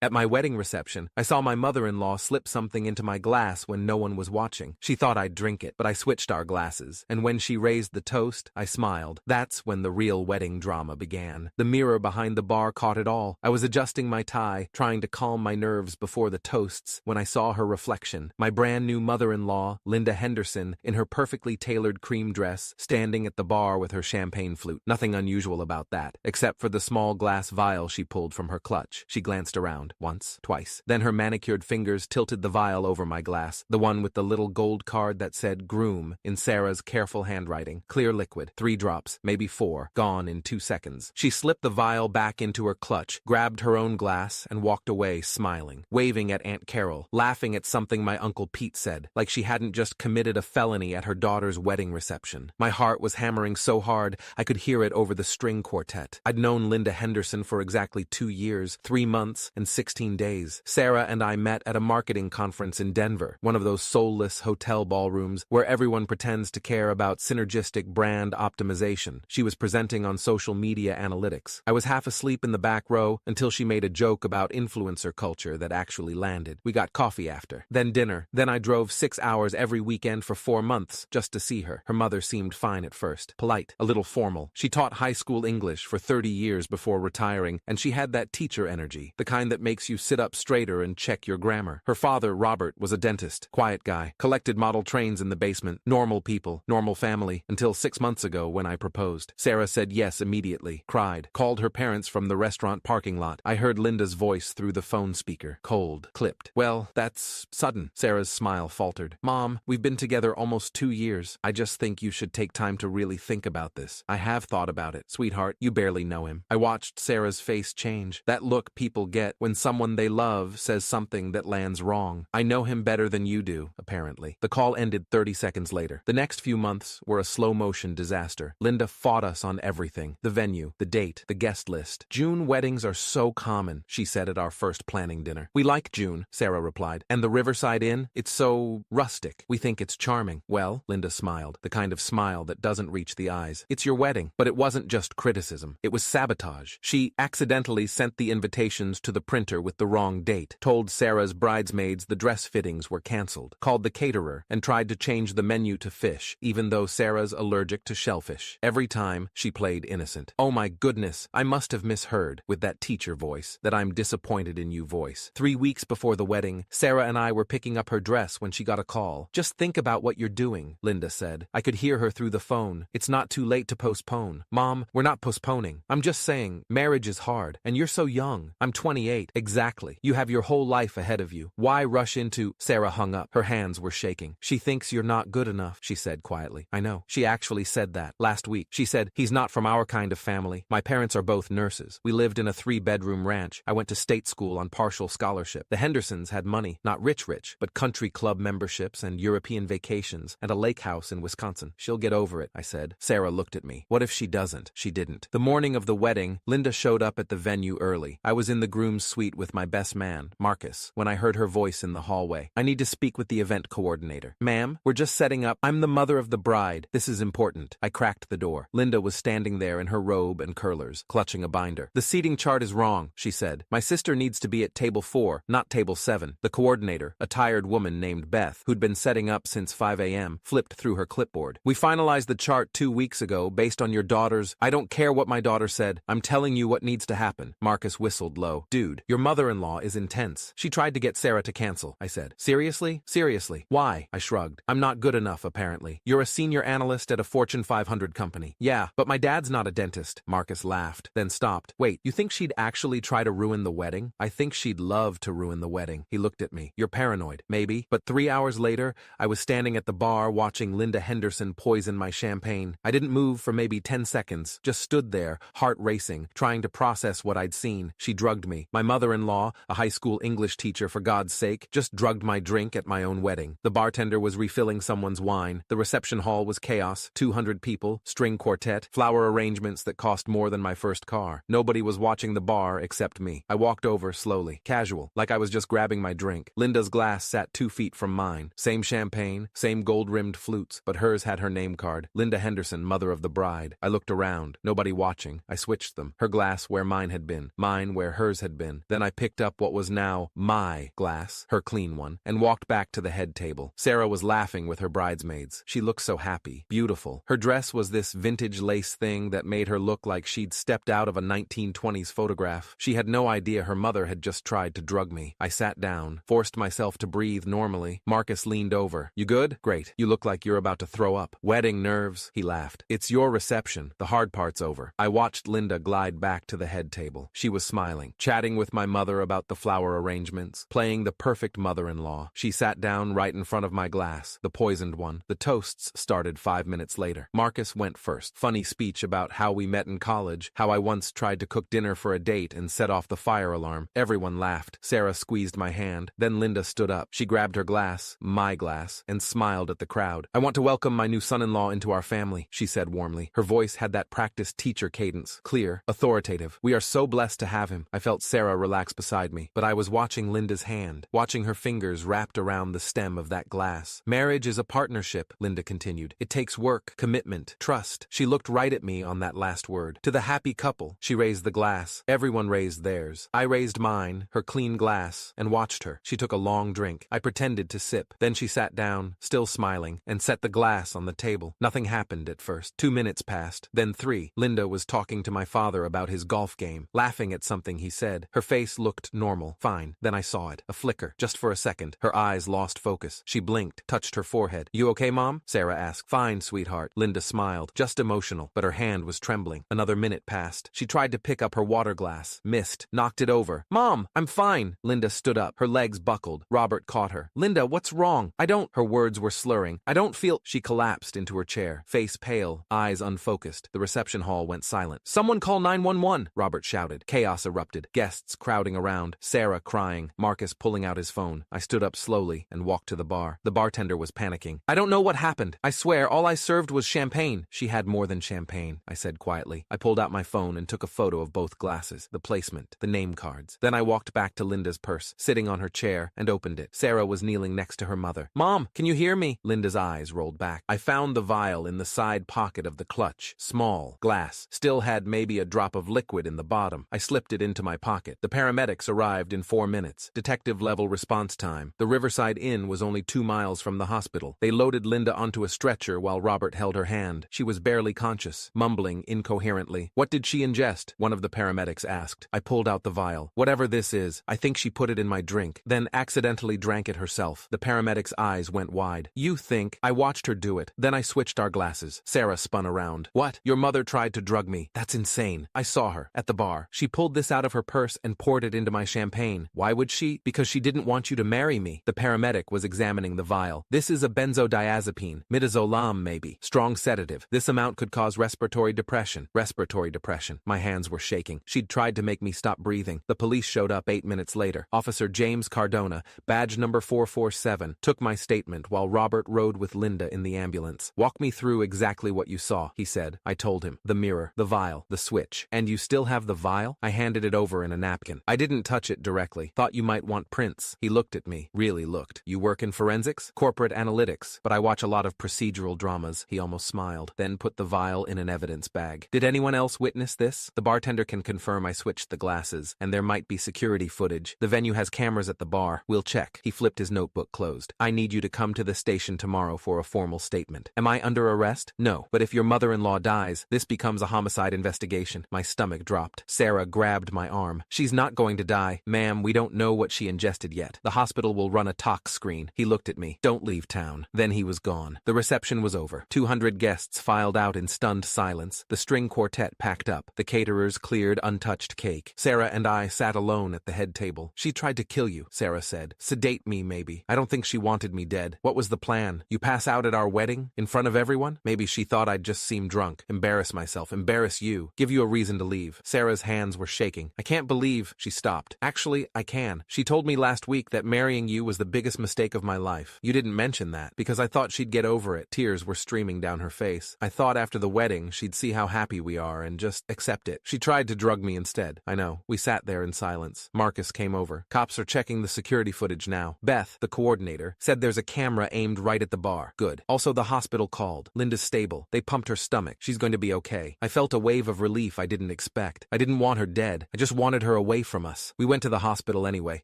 At my wedding reception, I saw my mother-in-law slip something into my glass when no one was watching. She thought I'd drink it, but I switched our glasses, and when she raised the toast, I smiled. That's when the real wedding drama began. The mirror behind the bar caught it all. I was adjusting my tie, trying to calm my nerves before the toasts, when I saw her reflection. My brand new mother-in-law, Linda Henderson, in her perfectly tailored cream dress, standing at the bar with her champagne flute. Nothing unusual about that, except for the small glass vial she pulled from her clutch. She glanced around, once, twice. Then her manicured fingers tilted the vial over my glass, the one with the little gold card that said groom in Sarah's careful handwriting. Clear liquid, 3 drops, maybe 4, gone in 2 seconds. She slipped the vial back into her clutch, grabbed her own glass, and walked away smiling, waving at Aunt Carol, laughing at something my Uncle Pete said, like she hadn't just committed a felony at her daughter's wedding reception. My heart was hammering so hard I could hear it over the string quartet. I'd known Linda Henderson for exactly 2 years, 3 months, and 16 days. Sarah and I met at a marketing conference in Denver, one of those soulless hotel ballrooms where everyone pretends to care about synergistic brand optimization. She was presenting on social media analytics. I was half asleep in the back row until she made a joke about influencer culture that actually landed. We got coffee after, then dinner. Then I drove 6 hours every weekend for 4 months just to see her. Her mother seemed fine at first, polite, a little formal. She taught high school English for 30 years before retiring, and she had that teacher energy, the kind that makes you sit up straighter and check your grammar. Her father, Robert, was a dentist, quiet guy, collected model trains in the basement, normal people, normal family, until 6 months ago when I proposed. Sarah said yes immediately, cried, called her parents from the restaurant parking lot. I heard Linda's voice through the phone speaker, cold, clipped. Well, that's sudden. Sarah's smile faltered. Mom, we've been together almost 2 years. I just think you should take time to really think about this. I have thought about it. Sweetheart, you barely know him. I watched Sarah's face change. That look people get when someone they love says something that lands wrong. I know him better than you do, apparently. The call ended 30 seconds later. The next few months were a slow-motion disaster. Linda fought us on everything. The venue, the date, the guest list. June weddings are so common, she said at our first planning dinner. We like June, Sarah replied. And the Riverside Inn? It's so rustic. We think it's charming. Well, Linda smiled, the kind of smile that doesn't reach the eyes. It's your wedding. But it wasn't just criticism. It was sabotage. She accidentally sent the invitations to the printer with the wrong date, told Sarah's bridesmaids the dress fittings were canceled, called the caterer, and tried to change the menu to fish, even though Sarah's allergic to shellfish. Every time, she played innocent. Oh my goodness, I must have misheard, with that teacher voice, that I'm disappointed in you voice. 3 weeks before the wedding, Sarah and I were picking up her dress when she got a call. Just think about what you're doing, Linda said. I could hear her through the phone. It's not too late to postpone. Mom, we're not postponing. I'm just saying, marriage is hard, and you're so young. I'm 28. Exactly. You have your whole life ahead of you. Why rush into... Sarah hung up. Her hands were shaking. She thinks you're not good enough, she said quietly. I know. She actually said that last week. She said, he's not from our kind of family. My parents are both nurses. We lived in a 3-bedroom ranch. I went to state school on partial scholarship. The Hendersons had money. Not rich, but country club memberships and European vacations and a lake house in Wisconsin. She'll get over it, I said. Sarah looked at me. What if she doesn't? She didn't. The morning of the wedding, Linda showed up at the venue early. I was in the groom's suite with my best man, Marcus, when I heard her voice in the hallway. I need to speak with the event coordinator. Ma'am, we're just setting up. I'm the mother of the bride. This is important. I cracked the door. Linda was standing there in her robe and curlers, clutching a binder. The seating chart is wrong, she said. My sister needs to be at table 4, not table 7. The coordinator, a tired woman named Beth, who'd been setting up since 5 a.m., flipped through her clipboard. We finalized the chart 2 weeks ago based on your daughter's... I don't care what my daughter said. I'm telling you what needs to happen. Marcus whistled low. Dude, your mother-in-law is intense. She tried to get Sarah to cancel, I said. Seriously? Seriously. Why? I shrugged. I'm not good enough, apparently. You're a senior analyst at a Fortune 500 company. Yeah, but my dad's not a dentist. Marcus laughed, then stopped. Wait, you think she'd actually try to ruin the wedding? I think she'd love to ruin the wedding. He looked at me. You're paranoid. Maybe. But 3 hours later, I was standing at the bar watching Linda Henderson poison my champagne. I didn't move for maybe 10 seconds, just stood there, heart racing, trying to process what I'd seen. She drugged me. My mother-in-law, a high school English teacher for God's sake, just drugged my drink at my own wedding. The bartender was refilling someone's wine. The reception hall was chaos. 200 people, string quartet, flower arrangements that cost more than my first car. Nobody was watching the bar except me. I walked over slowly, casual, like I was just grabbing my drink. Linda's glass sat 2 feet from mine. Same champagne, same gold-rimmed flutes, but hers had her name card. Linda Henderson, mother of the bride. I looked around. Nobody watching. I switched them. Her glass where mine had been. Mine where hers had been. Then I picked up what was now my glass, her clean one, and walked back to the head table. Sarah was laughing with her bridesmaids. She looked so happy, beautiful. Her dress was this vintage lace thing that made her look like she'd stepped out of a 1920s photograph. She had no idea her mother had just tried to drug me. I sat down, forced myself to breathe normally. Marcus leaned over. You good? Great. You look like you're about to throw up. Wedding nerves, he laughed. It's your reception. The hard part's over. I watched Linda glide back to the head table. She was smiling, chatting with my mother about the flower arrangements, playing the perfect mother-in-law. She sat down right in front of my glass, the poisoned one. The toasts started 5 minutes later. Marcus went first. Funny speech about how we met in college, how I once tried to cook dinner for a date and set off the fire alarm. Everyone laughed. Sarah squeezed my hand. Then Linda stood up. She grabbed her glass, my glass, and smiled at the crowd. I want to welcome my new son-in-law into our family, she said warmly. Her voice had that practiced teacher cadence, clear, authoritative. We are so blessed to have him. I felt Sarah relax beside me, but I was watching Linda's hand, watching her fingers wrapped around the stem of that glass. Marriage is a partnership, Linda continued. It takes work, commitment, trust. She looked right at me on that last word. To the happy couple, she raised the glass. Everyone raised theirs. I raised mine, her clean glass, and watched her. She took a long drink. I pretended to sip. Then she sat down, still smiling, and set the glass on the table. Nothing happened at first. 2 minutes passed, then 3. Linda was talking to my father about his golf game, laughing at something he said. Her face looked normal, fine. Then I saw it, a flicker, just for a second. Her eyes lost focus. She blinked, touched her forehead. You okay, Mom? Sarah asked. Fine, sweetheart. Linda smiled, just emotional, but her hand was trembling. Another minute passed. She tried to pick up her water glass, missed, knocked it over. Mom, I'm fine. Linda stood up, her legs buckled. Robert caught her. Linda, what's wrong? I don't. Her words were slurring. I don't feel. She collapsed into her chair, face pale, eyes unfocused. The reception hall went silent. Someone call 911, Robert shouted. Chaos erupted, guests crowding around, Sarah crying, Marcus pulling out his phone. I stood up slowly and walked to the bar. The bartender was panicking. I don't know what happened. I swear, all I served was champagne. She had more than champagne, I said quietly. I pulled out my phone and took a photo of both glasses, the placement, the name cards. Then I walked back to Linda's purse, sitting on her chair, and opened it. Sarah was kneeling next to her mother. Mom, can you hear me? Linda's eyes rolled back. I found the vial in the side pocket of the clutch. Small, glass, still had maybe a drop of liquid in the bottom. I slipped it into my pocket. The paramedics arrived in 4 minutes. Detective-level response time. The Riverside Inn was only 2 miles from the hospital. They loaded Linda onto a stretcher while Robert held her hand. She was barely conscious, mumbling incoherently. What did she ingest? One of the paramedics asked. I pulled out the vial. Whatever this is, I think she put it in my drink, then accidentally drank it herself. The paramedic's eyes went wide. You think? I watched her do it. Then I switched our glasses. Sarah spun around. What? Your mother tried to drug me. That's insane. I saw her at the bar. She pulled this out of her purse and poured it into my champagne. Why would she? Because she didn't want you to marry me. The paramedic was examining the vial. This is a benzodiazepine, midazolam maybe. Strong sedative. This amount could cause respiratory depression. Respiratory depression. My hands were shaking. She'd tried to make me stop breathing. The police showed up 8 minutes later. Officer James Cardona, badge number 447, took my statement while Robert rode with Linda in the ambulance. Walk me through exactly what you saw, he said. I told him. The mirror, the vial, the switch. And you still have the vial? I handed it over in a napkin. I didn't touch it directly. Thought you might want prints. He looked at me. Really looked. You work in forensics? Corporate analytics. But I watch a lot of procedural dramas. He almost smiled. Then put the vial in an evidence bag. Did anyone else witness this? The bartender can confirm I switched the glasses, and there might be security footage. The venue has cameras at the bar. We'll check. He flipped his notebook closed. I need you to come to the station tomorrow for a formal statement. Am I under arrest? No. But if your mother-in-law dies, this becomes a homicide investigation. My stomach dropped. Sarah grabbed my arm. She's not going to die. Ma'am, we don't know what she ingested yet. The hospital will run a tox screen. He looked at me. Don't leave town. Then he was gone. The reception was over. 200 guests filed out in stunned silence. The string quartet packed up. The caterers cleared untouched cake. Sarah and I sat alone at the head table. She tried to kill you, Sarah said. Sedate me, maybe. I don't think she wanted me dead. What was the plan? You pass out at our wedding? In front of everyone? Maybe she thought I'd just seem drunk. Embarrass myself. Embarrass you. Give you a reason to leave. Sarah's hands were shaking. I can't believe. She stopped. Actually, I can. She told me last week that marrying you was the biggest mistake of my life. You didn't mention that, because I thought she'd get over it. Tears were streaming down her face. I thought after the wedding, she'd see how happy we are and just accept it. She tried to drug me instead. I know. We sat there in silence. Marcus came over. Cops are checking the security footage now. Beth, the coordinator, said there's a camera aimed right at the bar. Good. Also, the hospital called. Linda's stable. They pumped her stomach. She's going to be okay. I felt a wave of relief I didn't expect. I didn't want her dead. I just wanted her away away from us. We went to the hospital anyway.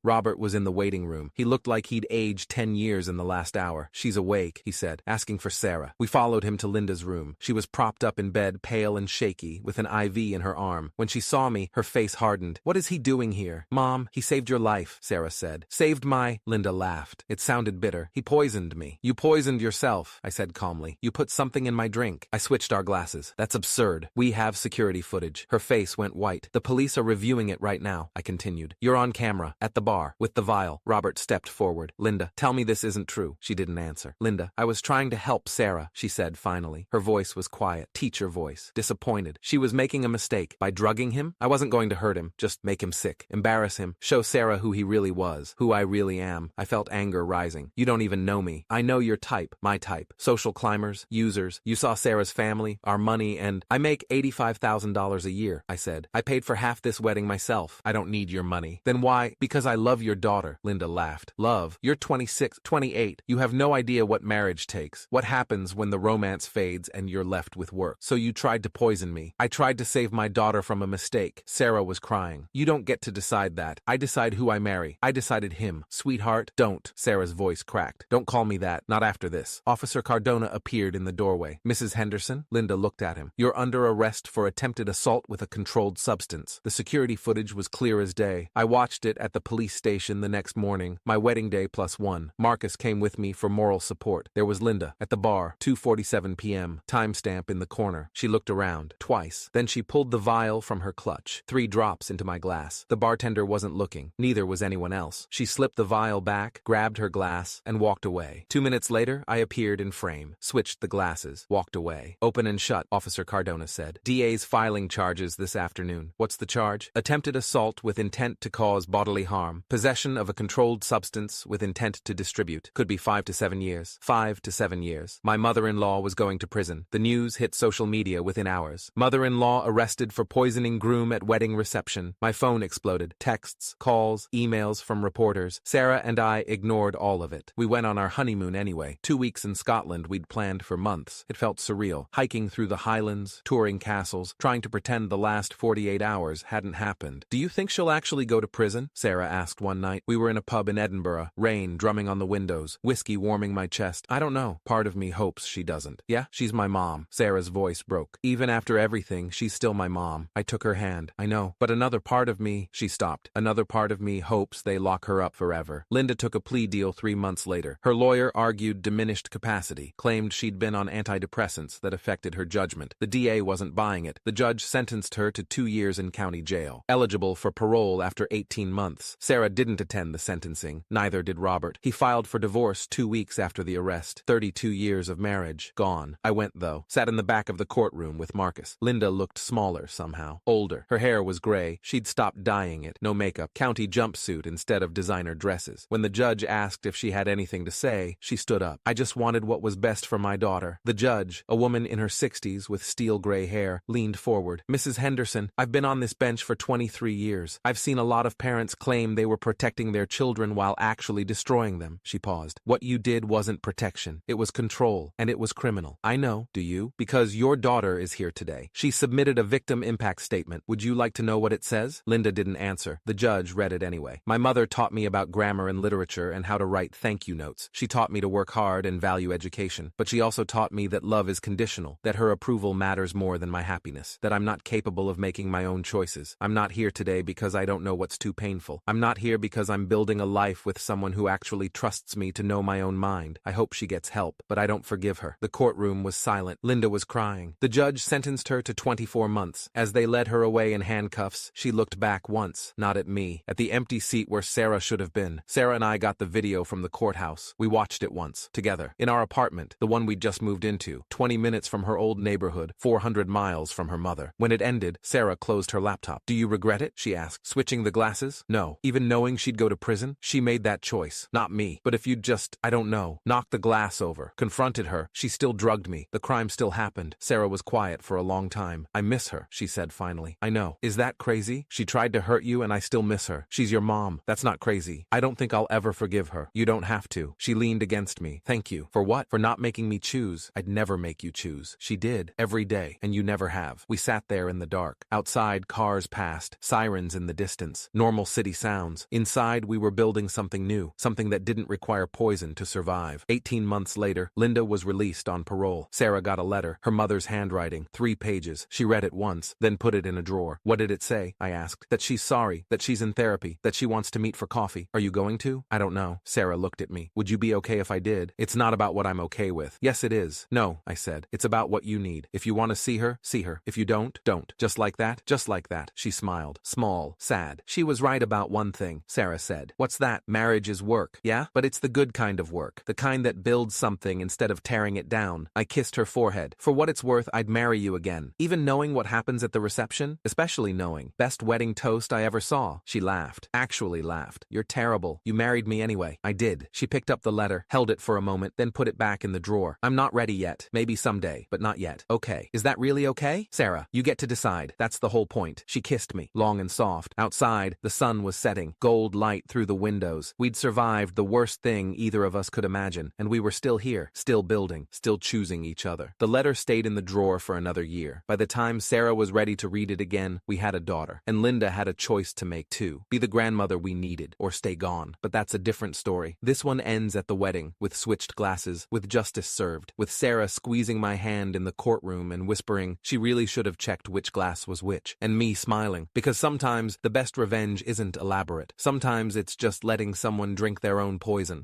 Robert was in the waiting room. He looked like he'd aged 10 years in the last hour. She's awake, he said, asking for Sarah. We followed him to Linda's room. She was propped up in bed, pale and shaky, with an IV in her arm. When she saw me, her face hardened. What is he doing here? Mom, he saved your life, Sarah said. Saved my... Linda laughed. It sounded bitter. He poisoned me. You poisoned yourself, I said calmly. You put something in my drink. I switched our glasses. That's absurd. We have security footage. Her face went white. The police are reviewing it right now, I continued. You're on camera, at the bar, with the vial. Robert stepped forward. Linda, tell me this isn't true. She didn't answer. Linda, I was trying to help Sarah, she said finally. Her voice was quiet, teacher voice, disappointed. She was making a mistake. By drugging him, I wasn't going to hurt him, just make him sick, embarrass him, show Sarah who he really was, who I really am. I felt anger rising. You don't even know me. I know your type, my type. Social climbers, users. You saw Sarah's family, our money, and I make $85,000 a year, I said. I paid for half this wedding myself. I don't need your money. Then why? Because I love your daughter, Linda laughed. Love? You're 26, 28. You have no idea what marriage takes. What happens when the romance fades and you're left with work. So you tried to poison me. I tried to save my daughter from a mistake. Sarah was crying. You don't get to decide that. I decide who I marry. I decided him. Sweetheart, don't. Sarah's voice cracked. Don't call me that. Not after this. Officer Cardona appeared in the doorway. Mrs. Henderson? Linda looked at him. You're under arrest for attempted assault with a controlled substance. The security footage was clear as day. I watched it at the police station the next morning. My wedding day +1. Marcus came with me for moral support. There was Linda at the bar, 2:47 p.m. Timestamp in the corner. She looked around twice. Then she pulled the vial from her clutch. 3 drops into my glass. The bartender wasn't looking. Neither was anyone else. She slipped the vial back, grabbed her glass, and walked away. 2 minutes later, I appeared in frame, switched the glasses, walked away. Open and shut, Officer Cardona said. DA's filing charges this afternoon. What's the charge? Attempted assault with intent to cause bodily harm. Possession of a controlled substance with intent to distribute. Could be 5 to 7 years. 5 to 7 years. My mother-in-law was going to prison. The news hit social media within hours. Mother-in-law arrested for poisoning groom at wedding reception. My phone exploded. Texts, calls, emails from reporters. Sarah and I ignored all of it. We went on our honeymoon anyway. 2 weeks in Scotland we'd planned for months. It felt surreal. Hiking through the Highlands, touring castles, trying to pretend the last 48 hours hadn't happened. Do you think she'll actually go to prison? Sarah asked one night. We were in a pub in Edinburgh, rain drumming on the windows, whiskey warming my chest. I don't know. Part of me hopes she doesn't. Yeah, she's my mom. Sarah's voice broke. Even after everything, she's still my mom. I took her hand. I know. But another part of me... She stopped. Another part of me hopes they lock her up forever. Linda took a plea deal 3 months later. Her lawyer argued diminished capacity, claimed she'd been on antidepressants that affected her judgment. The DA wasn't buying it. The judge sentenced her to 2 years in county jail, eligible for parole after 18 months. Sarah didn't attend the sentencing. Neither did Robert. He filed for divorce 2 weeks after the arrest. 32 years of marriage. Gone. I went, though. Sat in the back of the courtroom with Marcus. Linda looked smaller somehow. Older. Her hair was gray. She'd stopped dyeing it. No makeup. County jumpsuit instead of designer dresses. When the judge asked if she had anything to say, she stood up. I just wanted what was best for my daughter. The judge, a woman in her 60s with steel gray hair, leaned forward. Mrs. Henderson, I've been on this bench for 23 years. I've seen a lot of parents claim they were protecting their children while actually destroying them. She paused. What you did wasn't protection. It was control, and it was criminal. I know, do you? Because your daughter is here today. She submitted a victim impact statement. Would you like to know what it says? Linda didn't answer. The judge read it anyway. My mother taught me about grammar and literature and how to write thank you notes. She taught me to work hard and value education. But she also taught me that love is conditional, that her approval matters more than my happiness, that I'm not capable of making my own choices. I'm not here today because I don't know what's too painful. I'm not here because I'm building a life with someone who actually trusts me to know my own mind. I hope she gets help, but I don't forgive her. The courtroom was silent. Linda was crying. The judge sentenced her to 24 months. As they led her away in handcuffs, she looked back once, not at me, at the empty seat where Sarah should have been. Sarah and I got the video from the courthouse. We watched it once, together, in our apartment, the one we'd just moved into, 20 minutes from her old neighborhood, 400 miles from her mother. When it ended, Sarah closed her laptop. Do you regret it? She asked, switching the glasses. No. Even knowing she'd go to prison? She made that choice, not me. But if you'd just, I don't know, knocked the glass over, confronted her, she still drugged me. The crime still happened. Sarah was quiet for a long time. I miss her, she said finally. I know. Is that crazy? She tried to hurt you and I still miss her. She's your mom. That's not crazy. I don't think I'll ever forgive her. You don't have to. She leaned against me. Thank you. For what? For not making me choose. I'd never make you choose. She did. Every day. And you never have. We sat there in the dark. Outside, cars passed. Sirens sirens in the distance, normal city sounds. Inside, we were building something new, something that didn't require poison to survive. 18 months later, Linda was released on parole. Sarah got a letter, her mother's handwriting, 3 pages. She read it once, then put it in a drawer. What did it say? I asked. That she's sorry, that she's in therapy, that she wants to meet for coffee. Are you going to? I don't know. Sarah looked at me. Would you be okay if I did? It's not about what I'm okay with. Yes, it is. No, I said. It's about what you need. If you want to see her, see her. If you don't, don't. Just like that? Just like that. She smiled. Small, sad. She was right about one thing, Sarah said. What's that? Marriage is work. Yeah? But it's the good kind of work. The kind that builds something instead of tearing it down. I kissed her forehead. For what it's worth, I'd marry you again. Even knowing what happens at the reception? Especially knowing. Best wedding toast I ever saw. She laughed. Actually laughed. You're terrible. You married me anyway. I did. She picked up the letter, held it for a moment, then put it back in the drawer. I'm not ready yet. Maybe someday, but not yet. Okay. Is that really okay? Sarah, you get to decide. That's the whole point. She kissed me, long and soft. Outside, the sun was setting, gold light through the windows. We'd survived the worst thing either of us could imagine, and we were still here, still building, still choosing each other. The letter stayed in the drawer for another year. By the time Sarah was ready to read it again, we had a daughter, and Linda had a choice to make too. Be the grandmother we needed, or stay gone. But that's a different story. This one ends at the wedding, with switched glasses, with justice served, with Sarah squeezing my hand in the courtroom and whispering she really should have checked which glass was which, and me smiling, because sometimes the best revenge isn't elaborate. Sometimes it's just letting someone drink their own poison.